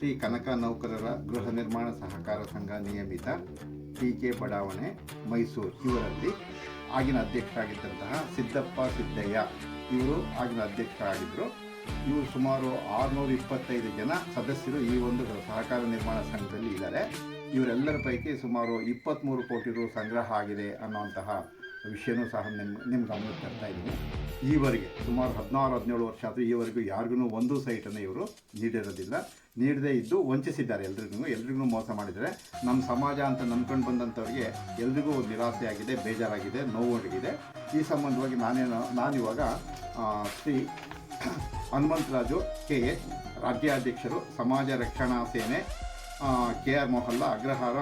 ಶ್ರೀ ಕನಕ ನೌಕರರ ಗೃಹ ನಿರ್ಮಾಣ ಸಹಕಾರ ಸಂಘ ನಿಯಮಿತ ಟಿ.ಕೆ. ಬಡಾವಣೆ ಮೈಸೂರು ಇವರಲ್ಲಿ ಆಗಿನ ಅಧ್ಯಕ್ಷರಾಗಿದ್ದಂತಹ ಸಿದ್ದಪ್ಪ ಸಿದ್ದಯ್ಯ ಇವರು ಆಗಿನ ಅಧ್ಯಕ್ಷರಾಗಿದ್ದರು. ಇವರು ಸುಮಾರು 625 ಜನ ಸದಸ್ಯರು ಈ ಒಂದು ಸಹಕಾರ ನಿರ್ಮಾಣ ಸಂಘದಲ್ಲಿ ಇದ್ದಾರೆ. ಇವರೆಲ್ಲರ ಪೈಕಿ ಸುಮಾರು 23 ಕೋಟಿ ರು ಸಂಗ್ರಹ ಆಗಿದೆ ಅನ್ನೋಂತಹ ವಿಷಯನೂ ಸಹ ನಿಮ್ಮ ಗಮನಕ್ಕೆ ತರ್ತಾ ಇದ್ದೀನಿ. ಈವರೆಗೆ ಸುಮಾರು 16-17 ವರ್ಷ ಆದರೂ ಈವರೆಗೂ ಯಾರಿಗೂ ಒಂದು ಸೈಟನ್ನು ಇವರು ನೀಡದೇ ಇದ್ದು ವಂಚಿಸಿದ್ದಾರೆ. ಎಲ್ರಿಗೂ ಮೋಸ ಮಾಡಿದರೆ ನಮ್ಮ ಸಮಾಜ ಅಂತ ನಂಬ್ಕೊಂಡು ಬಂದಂಥವ್ರಿಗೆ ಎಲ್ರಿಗೂ ನಿರಾಸೆಯಾಗಿದೆ, ಬೇಜಾರಾಗಿದೆ, ನೋವಾಗಿದೆ. ಈ ಸಂಬಂಧವಾಗಿ ನಾನಿವಾಗ ಶ್ರೀ ಹನುಮಂತರಾಜು ಕೆ.ಎಚ್. ರಾಜ್ಯಾಧ್ಯಕ್ಷರು, ಸಮಾಜ ರಕ್ಷಣಾ ಸೇನೆ, ಕೆ.ಆರ್. ಮೊಹಲ್ಲ, ಅಗ್ರಹಾರ,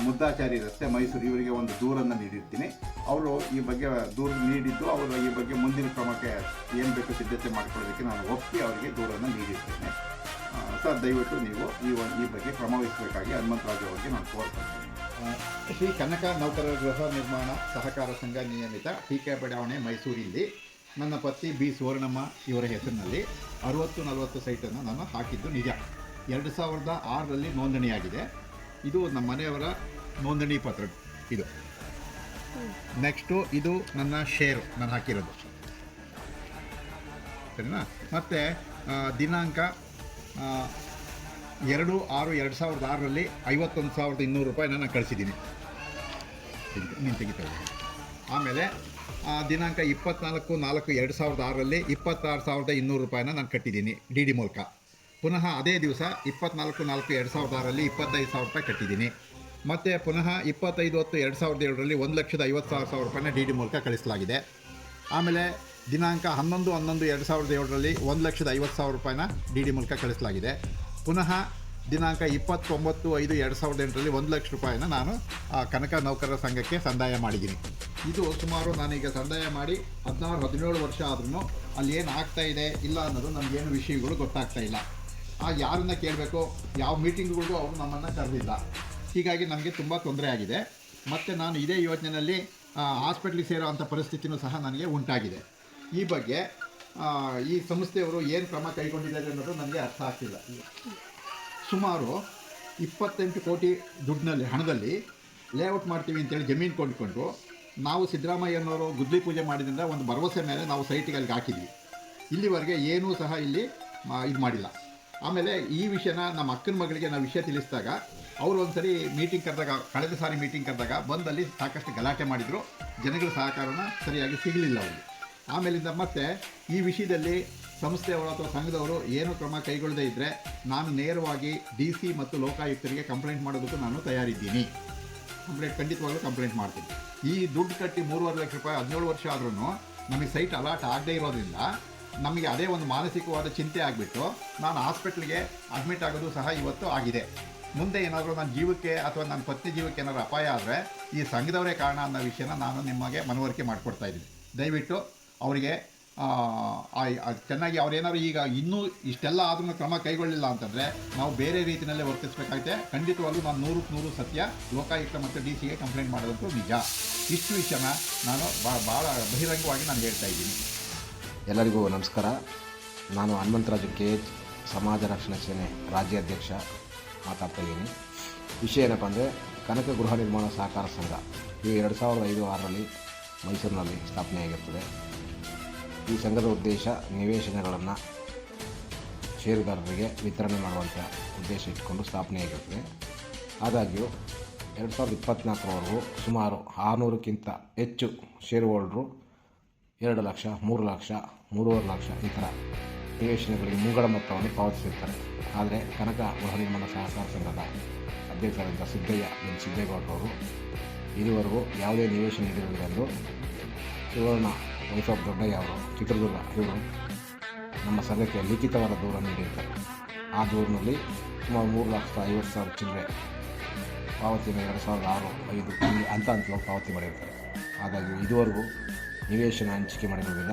ಮುದ್ದಾಚಾರಿ ರಸ್ತೆ, ಮೈಸೂರು ಇವರಿಗೆ ಒಂದು ದೂರನ್ನು ನೀಡಿರ್ತೀನಿ. ಅವರು ಈ ಬಗ್ಗೆ ದೂರು ನೀಡಿದ್ದು ಅವರು ಈ ಬಗ್ಗೆ ಮುಂದಿನ ಕ್ರಮಕ್ಕೆ ಏನು ಬೇಕು ಸಿದ್ಧತೆ ಮಾಡಿಕೊಳ್ಳೋದಕ್ಕೆ ನಾನು ಒಪ್ಪಿ ಅವರಿಗೆ ದೂರನ್ನು ನೀಡಿರ್ತೇನೆ. ಸರ್, ದಯವಿಟ್ಟು ನೀವು ಈ ಬಗ್ಗೆ ಕ್ರಮ ವಹಿಸಬೇಕಾಗಿ ಹನುಮಂತರಾಜು ಅವರಿಗೆ ನಾನು ಕೋರ್ತೀನಿ. ಶ್ರೀ ಕನಕ ನೌಕರರ ಗೃಹ ನಿರ್ಮಾಣ ಸಹಕಾರ ಸಂಘ ನಿಯಮಿತ ಟಿ.ಕೆ. ಬಡಾವಣೆ ಮೈಸೂರಲ್ಲಿ ನನ್ನ ಪತ್ನಿ ಬಿ. ಸುವರ್ಣಮ್ಮ ಇವರ ಹೆಸರಿನಲ್ಲಿ 60-40 ಸೈಟನ್ನು ನಾನು ಹಾಕಿದ್ದು ನಿಜ. 2006ರಲ್ಲಿ ನೋಂದಣಿಯಾಗಿದೆ. ಇದು ನಮ್ಮ ಮನೆಯವರ ನೋಂದಣಿ ಪತ್ರ. ಇದು ನೆಕ್ಸ್ಟು ಇದು ನನ್ನ ಶೇರು ನಾನು ಹಾಕಿರೋದು, ಸರಿನಾ. ಮತ್ತು ದಿನಾಂಕ 2/6/2006ರಲ್ಲಿ 51,200 ರೂಪಾಯಿ ನಾನು ಕಳಿಸಿದ್ದೀನಿ. ನೀನು ತೆಗಿತಾ. ಆಮೇಲೆ ದಿನಾಂಕ 24/4/2006ರಲ್ಲಿ 26,200 ರೂಪಾಯಿನ ನಾನು ಕಟ್ಟಿದ್ದೀನಿ ಡಿ ಮೂಲಕ. ಪುನಃ ಅದೇ ದಿವಸ 24/4/2006ರಲ್ಲಿ 25,000 ರೂಪಾಯಿ ಕಟ್ಟಿದ್ದೀನಿ. ಮತ್ತು ಪುನಃ 25/10/2007ರಲ್ಲಿ 1,50,000 ರೂಪಾಯಿನ ಡಿ ಮೂಲಕ ಕಳಿಸಲಾಗಿದೆ. ಆಮೇಲೆ ದಿನಾಂಕ 11/11/2007ರಲ್ಲಿ 1,50,000 ರೂಪಾಯಿನ ಡಿ ಮೂಲಕ ಕಳಿಸಲಾಗಿದೆ. ಪುನಃ ದಿನಾಂಕ 29/5/2008ರಲ್ಲಿ 1,00,000 ರೂಪಾಯಿನ ನಾನು ಕನಕ ನೌಕರರ ಸಂಘಕ್ಕೆ ಸಂದಾಯ ಮಾಡಿದ್ದೀನಿ. ಇದು ಸುಮಾರು ನಾನೀಗ ಸಂದಾಯ ಮಾಡಿ 16-17 ವರ್ಷ ಆದ್ರೂ ಅಲ್ಲಿ ಏನು ಆಗ್ತಾಯಿದೆ ಇಲ್ಲ ಅನ್ನೋದು ನಮಗೇನು ವಿಷಯಗಳು ಗೊತ್ತಾಗ್ತಾ ಇಲ್ಲ. ಯಾರನ್ನ ಕೇಳಬೇಕು, ಯಾವ ಮೀಟಿಂಗ್ಗಳಿಗೂ ಅವರು ನಮ್ಮನ್ನು ಕರೆದಿಲ್ಲ. ಹೀಗಾಗಿ ನಮಗೆ ತುಂಬ ತೊಂದರೆ ಆಗಿದೆ. ಮತ್ತು ನಾನು ಇದೇ ಯೋಜನೆಯಲ್ಲಿ ಹಾಸ್ಪಿಟ್ಲಿಗೆ ಸೇರೋ ಅಂಥ ಪರಿಸ್ಥಿತಿಯೂ ಸಹ ನನಗೆ ಉಂಟಾಗಿದೆ. ಈ ಬಗ್ಗೆ ಈ ಸಂಸ್ಥೆಯವರು ಏನು ಕ್ರಮ ಕೈಗೊಂಡಿದ್ದಾರೆ ಅನ್ನೋದು ನನಗೆ ಅರ್ಥ ಆಗ್ತಿಲ್ಲ. ಸುಮಾರು 28 ಕೋಟಿ ಹಣದಲ್ಲಿ ಲೇಔಟ್ ಮಾಡ್ತೀವಿ ಅಂತೇಳಿ ಜಮೀನು ಕೊಂಡ್ಕೊಂಡು ನಾವು ಸಿದ್ದರಾಮಯ್ಯನವರು ಗುದ್ಲಿ ಪೂಜೆ ಮಾಡಿದ್ರಿಂದ ಒಂದು ಭರವಸೆ ಮೇಲೆ ನಾವು ಸೈಟಿಗೆ ಅಲ್ಲಿಗೆ ಹಾಕಿದ್ವಿ. ಇಲ್ಲಿವರೆಗೆ ಏನೂ ಸಹ ಇಲ್ಲಿ ಇದು ಮಾಡಿಲ್ಲ. ಆಮೇಲೆ ಈ ವಿಷಯನ ನಮ್ಮ ಅಕ್ಕನ ಮಗಳಿಗೆ ನಾವು ವಿಷಯ ತಿಳಿಸಿದಾಗ ಅವರು ಒಂದ್ಸರಿ ಕಳೆದ ಸಾರಿ ಮೀಟಿಂಗ್ ಕರೆದಾಗ ಬಂದಲ್ಲಿ ಸಾಕಷ್ಟು ಗಲಾಟೆ ಮಾಡಿದರು. ಜನಗಳ ಸಹಕಾರನ ಸರಿಯಾಗಿ ಸಿಗಲಿಲ್ಲ ಅವರಿಗೆ. ಆಮೇಲಿಂದ ಮತ್ತೆ ಈ ವಿಷಯದಲ್ಲಿ ಸಂಸ್ಥೆಯವರು ಅಥವಾ ಸಂಘದವರು ಏನು ಕ್ರಮ ಕೈಗೊಳ್ಳದೇ ಇದ್ದರೆ ನಾನು ನೇರವಾಗಿ DC ಮತ್ತು ಲೋಕಾಯುಕ್ತರಿಗೆ ಕಂಪ್ಲೇಂಟ್ ಮಾಡೋದಕ್ಕೂ ನಾನು ತಯಾರಿದ್ದೀನಿ. ಖಂಡಿತವಾಗ್ಲೂ ಕಂಪ್ಲೇಂಟ್ ಮಾಡ್ತೀನಿ. ಈ ದುಡ್ಡು ಕಟ್ಟಿ 3.5 ಲಕ್ಷ ರೂಪಾಯಿ 17 ವರ್ಷ ಆದ್ರೂ ನಮಗೆ ಸೈಟ್ ಅಲಾಟ್ ಆಗದೇ ಇರೋದ್ರಿಂದ ನಮಗೆ ಅದೇ ಒಂದು ಮಾನಸಿಕವಾದ ಚಿಂತೆ ಆಗಿಬಿಟ್ಟು ನಾನು ಹಾಸ್ಪಿಟ್ಲಿಗೆ ಅಡ್ಮಿಟ್ ಆಗೋದು ಸಹ ಇವತ್ತು ಆಗಿದೆ. ಮುಂದೆ ಏನಾದರೂ ನನ್ನ ಜೀವಕ್ಕೆ ಅಥವಾ ನನ್ನ ಪತ್ನಿ ಜೀವಕ್ಕೆ ಏನಾದರೂ ಅಪಾಯ ಆದರೆ ಈ ಸಂಘದವರೇ ಕಾರಣ ಅನ್ನೋ ವಿಷಯನ ನಾನು ನಿಮಗೆ ಮನವರಿಕೆ ಮಾಡಿಕೊಡ್ತಾ ಇದ್ದೀನಿ. ದಯವಿಟ್ಟು ಅವರಿಗೆ ಚೆನ್ನಾಗಿ ಅವ್ರೇನಾದ್ರು ಈಗ ಇನ್ನೂ ಇಷ್ಟೆಲ್ಲ ಆದ್ರೂ ಕ್ರಮ ಕೈಗೊಳ್ಳಿಲ್ಲ ಅಂತಂದರೆ ನಾವು ಬೇರೆ ರೀತಿಯಲ್ಲೇ ವರ್ತಿಸಬೇಕಾಗುತ್ತೆ. ಖಂಡಿತವಾಗ್ಲೂ ನಾನು 100% ಸತ್ಯ ಲೋಕಾಯುಕ್ತ ಮತ್ತು DCಗೆ ಕಂಪ್ಲೇಂಟ್ ಮಾಡೋದಂತೂ ನಿಜ. ಇಷ್ಟು ವಿಷಯನ ನಾನು ಭಾಳ ಬಹಿರಂಗವಾಗಿ ನಾನು ಹೇಳ್ತಾ ಇದ್ದೀನಿ. ಎಲ್ಲರಿಗೂ ನಮಸ್ಕಾರ. ನಾನು ಹನುಮಂತರಾಜು ಕೆ.ಎಚ್. ಸಮಾಜ ರಕ್ಷಣಾ ಸೇನೆ ರಾಜ್ಯಾಧ್ಯಕ್ಷ ಮಾತಾಡ್ತಾ ಇದ್ದೀನಿ. ವಿಷಯ ಏನಪ್ಪ ಅಂದರೆ ಕನಕ ಗೃಹ ನಿರ್ಮಾಣ ಸಹಕಾರ ಸಂಘ ಇದು 2005-6ರಲ್ಲಿ ಮೈಸೂರಿನಲ್ಲಿ ಸ್ಥಾಪನೆಯಾಗಿರ್ತದೆ. ಈ ಸಂಘದ ಉದ್ದೇಶ ನಿವೇಶನಗಳನ್ನು ಷೇರುದಾರರಿಗೆ ವಿತರಣೆ ಮಾಡುವಂಥ ಉದ್ದೇಶ ಇಟ್ಕೊಂಡು ಸ್ಥಾಪನೆಯಾಗಿರ್ತದೆ. ಆದಾಗ್ಯೂ 2024ರವರೆಗೂ ಸುಮಾರು 600ಕ್ಕಿಂತ ಹೆಚ್ಚು ಷೇರು ಹೋಲ್ಡ್ರು 2 ಲಕ್ಷ, 3 ಲಕ್ಷ, 3.5 ಲಕ್ಷ ಈ ಥರ ನಿವೇಶನಗಳಿಗೆ ಮುಂಗಡ ಮೊತ್ತವನ್ನು ಪಾವತಿಸಿರ್ತಾರೆ. ಆದರೆ ಕನಕ ಗೃಹ ನಿರ್ಮಾಣ ಸಹಕಾರ ಸಂಘದ ಅಧ್ಯಕ್ಷರಾದಂಥ ಸಿದ್ದೇಗೌಡರವರು ಇದುವರೆಗೂ ಯಾವುದೇ ನಿವೇಶನ ನೀಡಿರುವುದೆಂದು ಸುವರ್ಣ ವೈಫ್ ಆಫ್ ದೊಡ್ಡಯ್ಯ ಅವರು ಚಿತ್ರದುರ್ಗ ಇವರು ನಮ್ಮ ಸಂಘಕ್ಕೆ ಲಿಖಿತವಾದ ದೂರನ್ನು ನೀಡಿರ್ತಾರೆ. ಆ ದೂರಿನಲ್ಲಿ ಸುಮಾರು 3,50,000 ಚಿಲ್ಲರೆ ಪಾವತಿಯನ್ನು 2006-5 ಹಂತವಾಗಿ ಪಾವತಿ ಮಾಡಿರ್ತಾರೆ. ಹಾಗಾಗಿ ಇದುವರೆಗೂ ನಿವೇಶನ ಹಂಚಿಕೆ ಮಾಡಿರುವುದಿಲ್ಲ.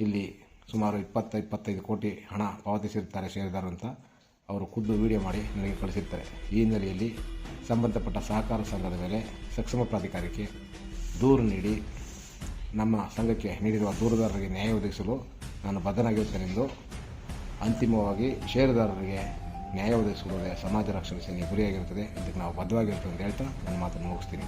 ಇಲ್ಲಿ ಸುಮಾರು 20-25 ಕೋಟಿ ಹಣ ಪಾವತಿಸಿರ್ತಾರೆ ಷೇರುದಾರರು ಅಂತ ಅವರು ಖುದ್ದು ವಿಡಿಯೋ ಮಾಡಿ ನನಗೆ ಕಳಿಸಿರ್ತಾರೆ. ಈ ಹಿನ್ನೆಲೆಯಲ್ಲಿ ಸಂಬಂಧಪಟ್ಟ ಸಹಕಾರ ಸಂಘದ ಮೇಲೆ ಸಕ್ಷಮ ಪ್ರಾಧಿಕಾರಕ್ಕೆ ದೂರು ನೀಡಿ ನಮ್ಮ ಸಂಘಕ್ಕೆ ನೀಡಿರುವ ದೂರುದಾರರಿಗೆ ನ್ಯಾಯ ಒದಗಿಸಲು ನಾನು ಬದ್ಧನಾಗಿರುತ್ತೇನೆಂದು ಅಂತಿಮವಾಗಿ ಷೇರುದಾರರಿಗೆ ನ್ಯಾಯ ಒದಗಿಸುವುದೇ ಸಮಾಜ ರಕ್ಷಣೆ ಸೇನೆ ಗುರಿಯಾಗಿರುತ್ತದೆ. ಇದಕ್ಕೆ ನಾವು ಬದ್ಧವಾಗಿರ್ತದೆ ಅಂತ ಹೇಳ್ತಾ ನನ್ನ ಮಾತನ್ನು ಮುಗಿಸ್ತೀನಿ.